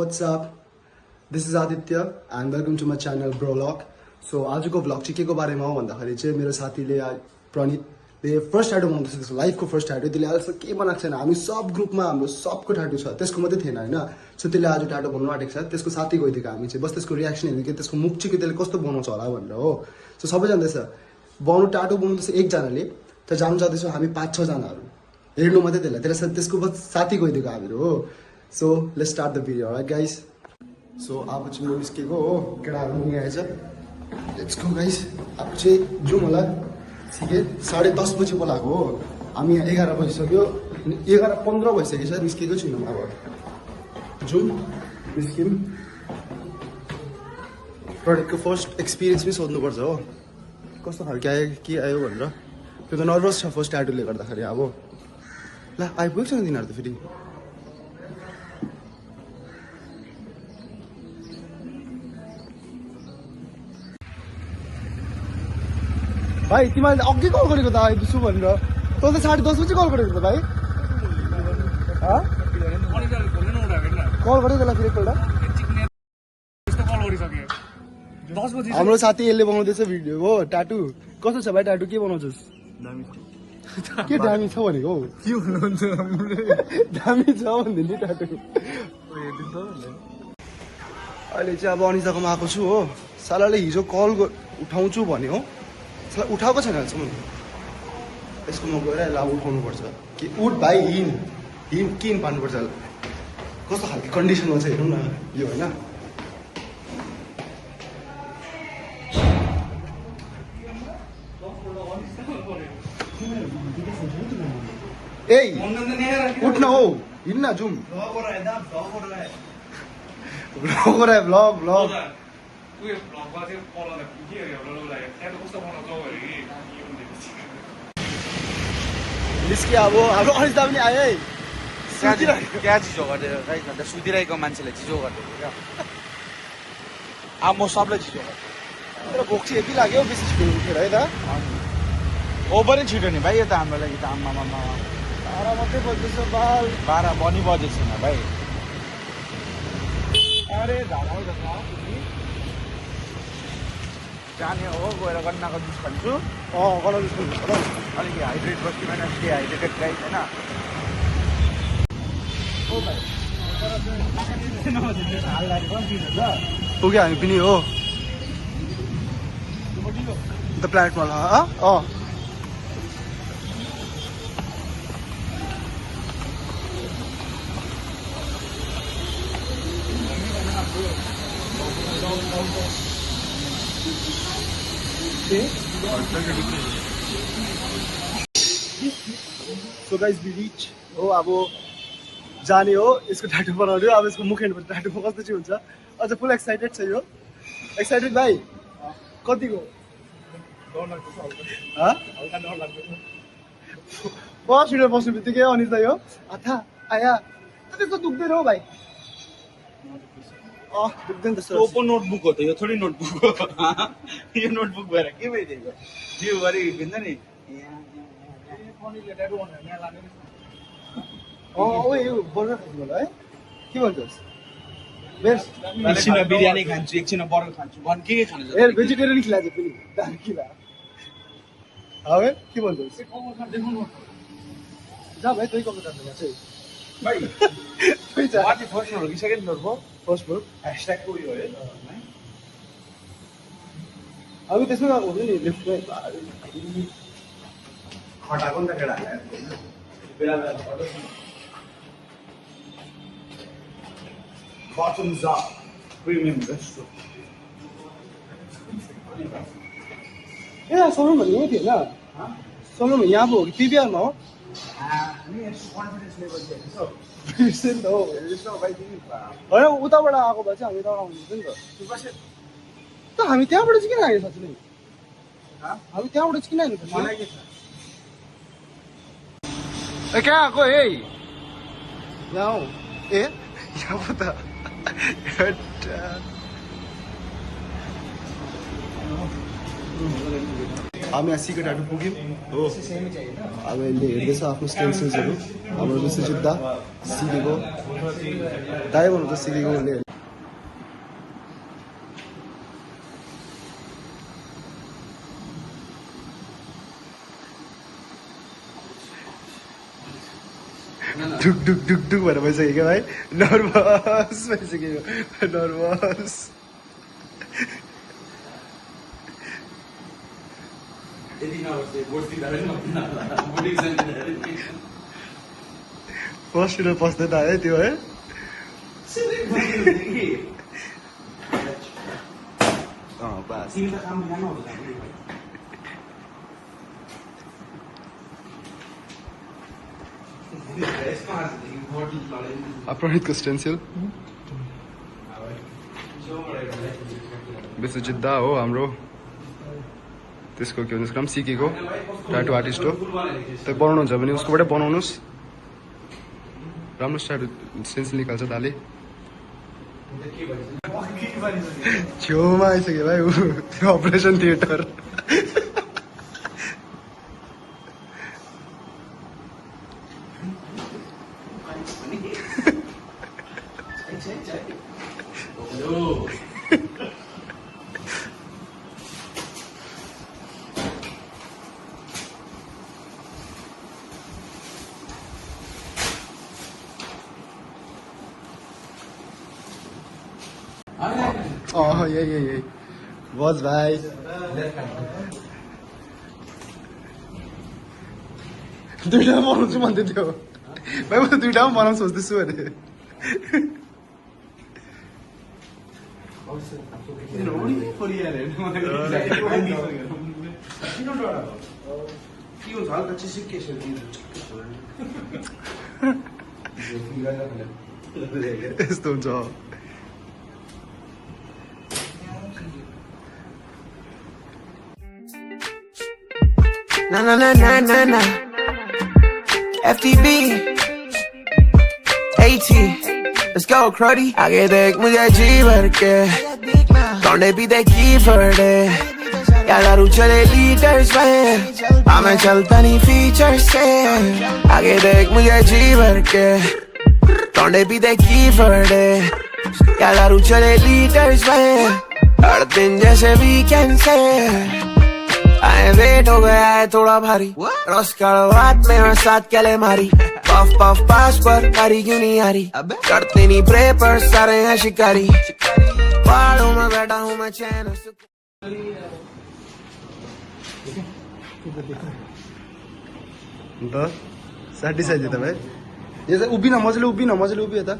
what's up? This is Aditya and welcome to my channel Brolog. So आजको vlog चाहिँ केको बारेमा हो भन्दाखेरि चाहिँ मेरो साथीले प्रणितले फर्स्ट ट्याटू बनाउँदैछ त्यसको लाइफको फर्स्ट ट्याटू त्यसले आजसम्म के बनाएको छैन हामी सब ग्रुपमा हाम्रो सबको ट्याटू छ त्यसको मात्रै थिएन हैन सो त्यसले आज ट्याटू बनाउन आँटेको छ त्यसको साथी गइदिएको हामी चाहिँ बस त्यसको रियाक्सन हेर्नु कि त्यसको मुख चाहिँ त्यसले कस्तो बनाउँछ होला भनेर हो सो सबै जान्दैछ ट्याटू बनाउँदैछ एकजनाले त जानु जाँदैछौँ हामी 5-6 जनाहरू हेर्नु मात्रै त्यसलाई त्यसको बस साथी गइदिएको हामीहरू हो so let's start the video right guys so अब चाहिँ म निस्केको हो केटाहरू पनि आएछ लेट्स गो गाइस अब चाहिँ जाउँ होला ठिकै 10:30 बजी बोलाएको हो हामी 11 बजिसक्यो 11:15 भइसक्यो सर निस्केको छुइनँ अब जाउँ निस्क्यौँ प्रोडक्टको फर्स्ट एक्सपिरियन्स पनि सोध्नुपर्छ हो कस्तो खालको आयो के आयो भनेर त्यो त नर्भस छ फर्स्ट ट्याटूले गर्दाखेरि अब ल आइपुग्छ नि तिनीहरू त फेरि भाइ तिमीले अघि कल गरेको त आइपुग्छु भनेर तँ त 10:30 बजी कल गरेको त भाइ कल गरेको त्यसलाई फेरि एकपल्ट हाम्रो साथी यसले बनाउँदैछ भिडियो हो ट्याटू कस्तो छ भाइ ट्याटू के बनाउँछस् के दामी छ भनेको हौ के भन्नुहुन्छ दामी छ भन्दै नि ट्याटू अहिले चाहिँ अब अनिताकोमा आएको छु हो सालाले हिजो कल उठाउँछु भन्यो उठाएको छैन अहिलेसम्म यसको म गएर यसलाई उठाउनुपर्छ कि उठ भाइ हिँड किन पार्नुपर्छ कस्तो खालको कन्डिसनमा छ हेरौँ न यो होइन ए उठ्न हौ हिँड्न जाउँ भ्लग निस्कियो अब हाम्रो अनिता पनि आयो है क्या चिजो गरेर गाई भन्दा सुतिरहेको मान्छेले चिजो गरिदिएको क्या अब म सबलाई चिजो गर्छु तर भोक चाहिँ यति लाग्यो बेसी छिटो उठेर है त ओभर नै छिटो नि भाइ यो त हाम्रो लागि त आम्मामा 12 मात्रै बज्दैछ बाल 12 बनी बजेको छैन भाइ अरे जाने हो गएर गन्नाको जुस खान्छु गन्ना जुस खान्छु अलिकति हाइड्रेट बस्छु होइन डिहाइड्रेटेड गाई होइन पुग्यो हामी पनि हो द प्लानेटमा सो गाइस वी रिच हो अब जाने हो यसको ट्याटू बनाउने अब यसको मुख हेर्नु ट्याटूमा कस्तो चाहिँ हुन्छ अझ फुल एक्साइटेड छ यो एक्साइटेड भाइ कतिको फर्स्ट भिडियो बस्नु बित्तिकै अनिता यो आथा आया त्यस्तो दुख्दैन हौ भाइ दुख्दैन त्यस्तो ओपन नोटबुक हो त यो थोरै नोटबुक हो यो नोटबुक भएर के भइदिएको जिउ गरी हिँड्छ नि है के भन्छस् एकछिन बिरयानी खान्छु एकछिन बर्गर खान्छु भन के खानु ए भेजिटेरियन खिलाएको पनि दाम खिला है के भन्छस् जा भाइ तै कस्तो जान्छ चाहिँ भाइ वाट फर्स्ट फ्लोर कि सेकेन्ड फ्लोर हो फर्स्ट फ्लोर ह्यासट्याग को यो है अब त्यसमा हुन्छ नि लेफ्टमै खटाको नि त केटाहरूलाई बेला बेला Bottoms up premium restaurant. ए सोरुम भन्ने हो थियो होइन सोरुम यहाँ पो हो कि पिबिआरमा हो कन्फिडेन्स लेभल बिर्सेन त हो होइन उताबाट आएको भए चाहिँ हामी त आउनुहुन्छ नि त हामी त्यहाँबाट चाहिँ किन आयो साँच्चै हामी त्यहाँबाट चाहिँ किन आयो ए कहाँ आएको है यहाँ हो ए यहाँ पो त हामी यहाँ सिकेट हाटु पुग्यौँ हो अब यसले हेर्दैछ आफ्नो स्टेन्सिल्सहरू हाम्रो विश्वजित दा सिकेको दाइ भन्नु त सिकेको उसले ढुक ढुक ढुक ढुक भनेर भइसक्यो क्या भाइ नर्भस भइसक्यो नर्भस फर्स्ट इयर पस्दैन है त्यो है बस प्रणितको स्टेन्सिल विश्वजित दा हो हाम्रो त्यसको के भन्छ काम सिकेको ट्याटु आर्टिस्ट हो त्यो बनाउनुहुन्छ भने उसकोबाटै बनाउनुहोस् राम्रो स्टेन्सिल निकाल्छ दाले छेउमा आइसक्यो भाइ ऊ त्यो अपरेसन थिएटर यही बस भाइ दुइटामा बनाउँछु भन्दै थियो भाइ म त दुइटामा बनाउनु सोच्दैछु अरे यस्तो हुन्छ Na na na na na na FTB AT Let's go Cruddy आगे देख मुझे जी भर के लौंडे भी देखी फटे यार दारू चले लीटर्स में मैं चलता नहीं फीचर से आगे देख मुझे जी भर के लौंडे भी देखी फटे यार दारू चले लीटर्स में हर दिन जैसे वीकेंड से आए वेट हो गया है थोड़ा भारी रोज कड़वाट में और साथ कैले मारी पफ पफ पास पर कारी क्यों नहीं आ रही करते नहीं प्रे पर सारे हैं शिकारी पहाड़ों में बैठा हूँ मैं चैन अन्त सेटिस्फाइड थियो तपाईँ यो चाहिँ उभिन मजाले उभियो त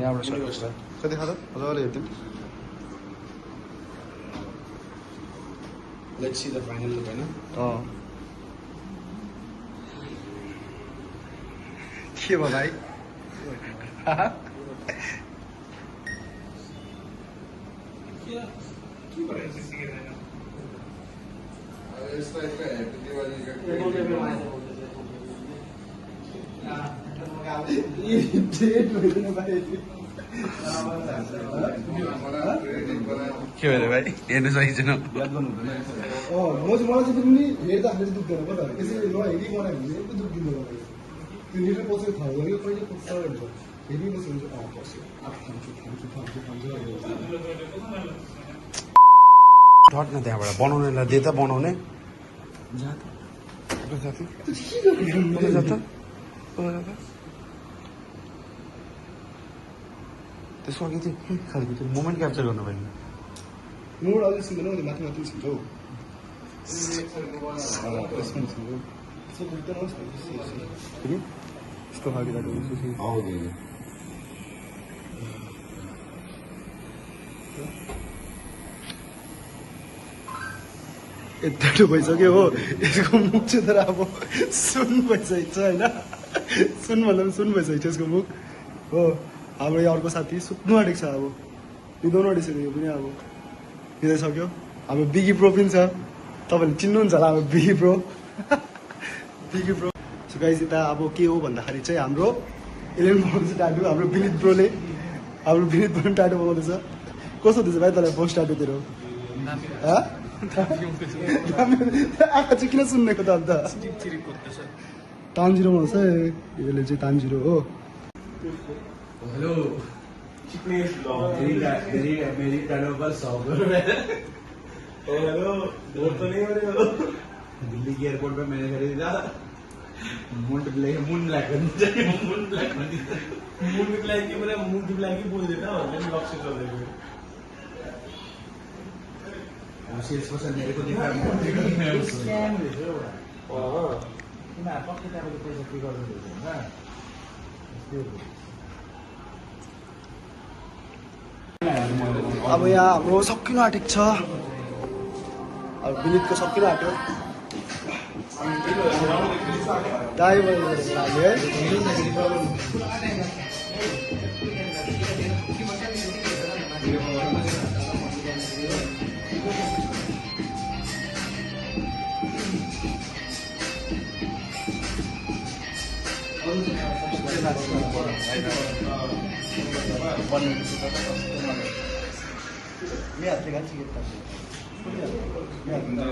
यहाँबाट कति खाँदा मजाले हेरिदिउँ Let's see the final look, है ना? के भयो भाइ के भयो भाइ हेर्नु सकिँदैन म चाहिँ मलाई चाहिँ पनि हेर्दाखेरि चाहिँ दुख्दैन पो त यसरी नहेरी बनायो भने चाहिँ दुख्दिँदैन त्यो लिटर पसेको थाहा गरेको कहिले पुग्छ भन्छ हेरी बस्यो भने चाहिँ पस्यो खान्छु टट न त्यहाँबाट बनाउनेलाई दे त बनाउने त्यसको अघि चाहिँ खालको त्यो मोमेन्ट क्याप्चर गर्नु पाइन्छ मोड अझै सुन्दैन माथि माथि सुन्छ हौ यस्तो खालको यत्रो भइसक्यो हो यसको मुख चाहिँ तर अब सुन भइसकेको छ होइन सुन भन्दा पनि सुन भइसकेको छ यसको मुख हो हाम्रो यहाँ अर्को साथी सुत्नु आँटेको छ अब निदाउनु आँटिसक्यो यो पनि अब निदाइसक्यो हाम्रो बिगी प्रो पनि छ तपाईँले चिन्नुहुन्छ होला हाम्रो Biggie pro thank you bro. So guys यता अब के हो भन्दाखेरि चाहिँ हाम्रो 11 बनाउँदैछ ट्याटु हाम्रो विनित ब्रोले ट्याटु बनाउँदैछ। कस्तो हुँदैछ भाइ तँलाई फर्स्ट ट्याटु तेरो? आँखा चाहिँ किन सुन्नेको त अन्त? तान्जिरो बनाउँछ यसले चाहिँ तान्जिरो हो। हेलो मेरी टर्न पर 100 करोड़ है। हेलो बोल तो नहीं हो रहे हो? दिल्ली के एयरपोर्ट पे मैंने खरीदा मून ब्लैक की बोला मून ब्लैक की बोल देता और मैं लॉक से कर देगा। सेल्स पर्सन मेरे को दिखा मैं आपको क्या बोलते हैं सभी कर देते हैं ना। अब यहाँ हाम्रो सकिनु आँटेको छ। अब विनितको सकिनु आँट्यो। दाइ लाग्यो है।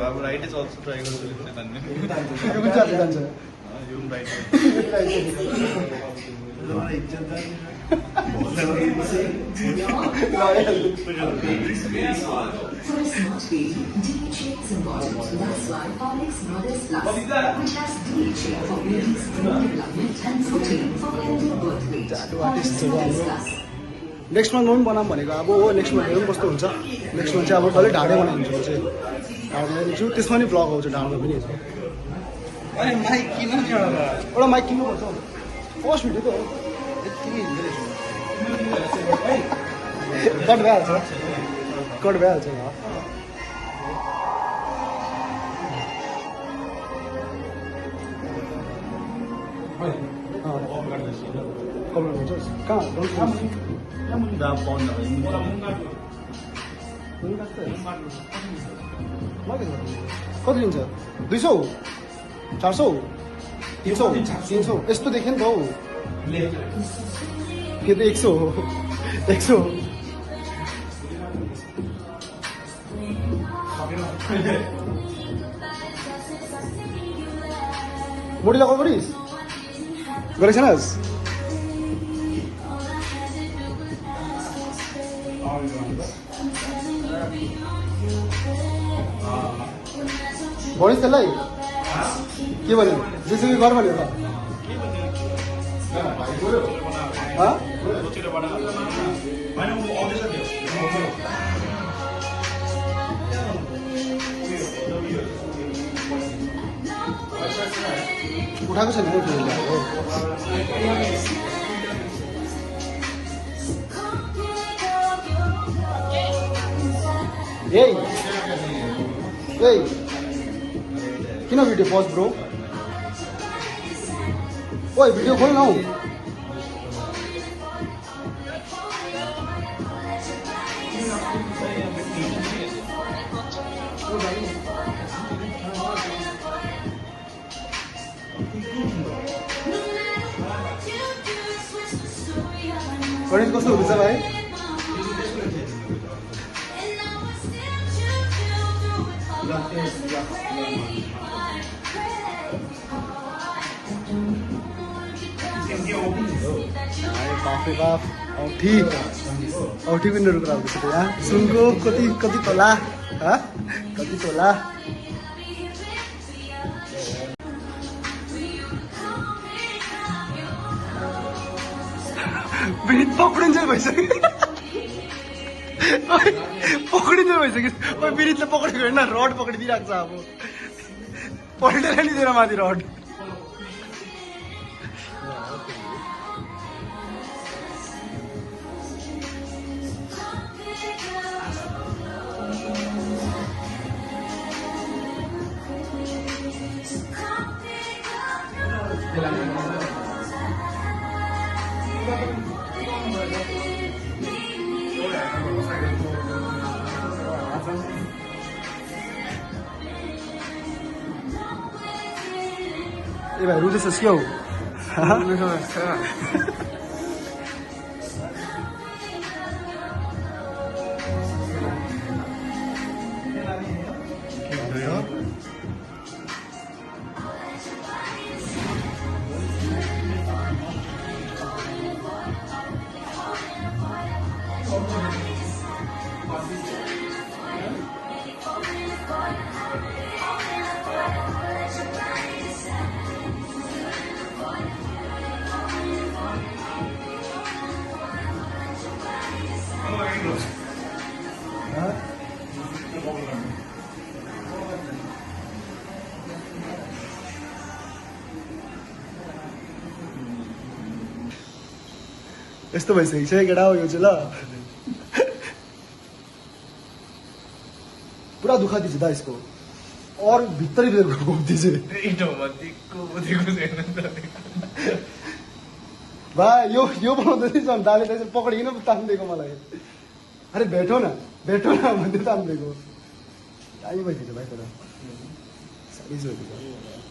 अब राइट इज अल्सो ट्राई गर्छु भन्ने नेक्स्ट मन्थ पनि बनाऊँ भनेको अब हो। नेक्स्ट मन्थ हेरौँ कस्तो हुन्छ। नेक्स्ट मन्थ चाहिँ अब डल्लै ढाडै बनाइदिन्छु म चाहिँ। ढाड बनाइदिन्छु त्यसमा नि भ्लग आउँछ ढाडमा पनि। एउटा माइक किन्नुपर्छ फर्स्ट भिडियो त हो। कट भइहाल्छ कमेन्ट हुन्छ कहाँ कति लिन्छ? 200 400 300 यस्तो देख्यो नि त हौ। के त 100 हो 100 मोडी लगाउ गरिस् गरेको छैनस्? भनिस् त्यसलाई के भन्यो? जेसुकै गर भन्यो त। उठाएको छैन किन भिडियो पज ब्रो? ओइ भिडियो खोल न हौ। गणेश कस्तो हुँदैछ भाइ? बाफे बाफ औठी पनि कुरा हुँदैछ यहाँ। सुनको कति तोला कति तोला? विनित पक्रिन्छ भइसक्यो। विनितले पक्रेको होइन रड पक्रिदिइरहेको छ। अब पल्टेर नि दिएर माथि रड। ए भाइ रुँदैछस् क्या हो यस्तो भइसकेको छ है केटा हो यो चाहिँ ल पुरा दुःख दिन्छ दा यसको और भित्रै घुम्दैछ भाइ यो बनाउँदै छ दाले त्यसरी पक्रिकन तान्दिएको मलाई अरे भेटो न भन्दै तान्दिएको दामी भइदिन्छ भाइ तर साइज भइदिन्छ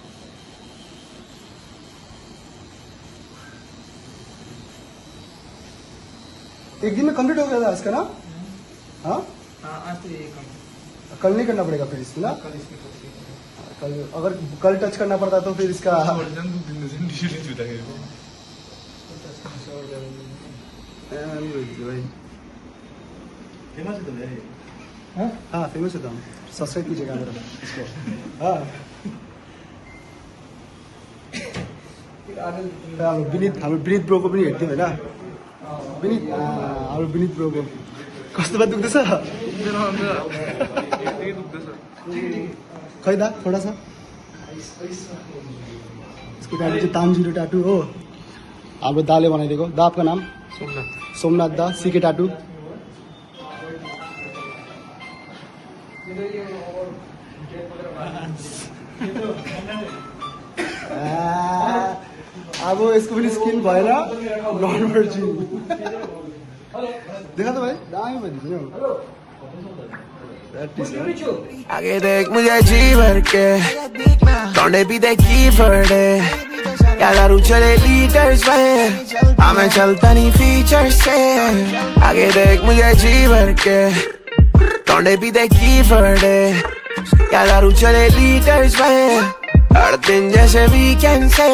एक दिन में कंप्लीट हो गया था इसका ना हाँ कल नहीं करना पड़ेगा फिर इसको ना कल अगर कल टच करना पड़ता तो फिर इसका हाँ फेमस है तो सब्सक्राइब कीजिएगा मेरा इसको हाँ हाम्रो विनीत ब्रोको पनि हेर्थ्यौँ होइन हाम्रो विनीत ब्रोको कस्तो बात दुख्दैछ खै दा थोडा छ यसको टाटु चाहिँ तानजिरो टाटु हो हाम्रो दाले बनाइदिएको दा आपका नाम सोमनाथ दा सीके टाटु अब यसको पनि स्किन भएर नर्मल जिम देखा तो भाई दामी भइदिन्छ नि आगे देख मुझे जी भर के लौंडे भी देखी फड़े या दारू चले लीटर्स में मैं चलता नहीं फीचर से आगे देख मुझे जी भर के लौंडे भी देखी फड़े या दारू चले लीटर्स में हर दिन जैसे वीकेंड से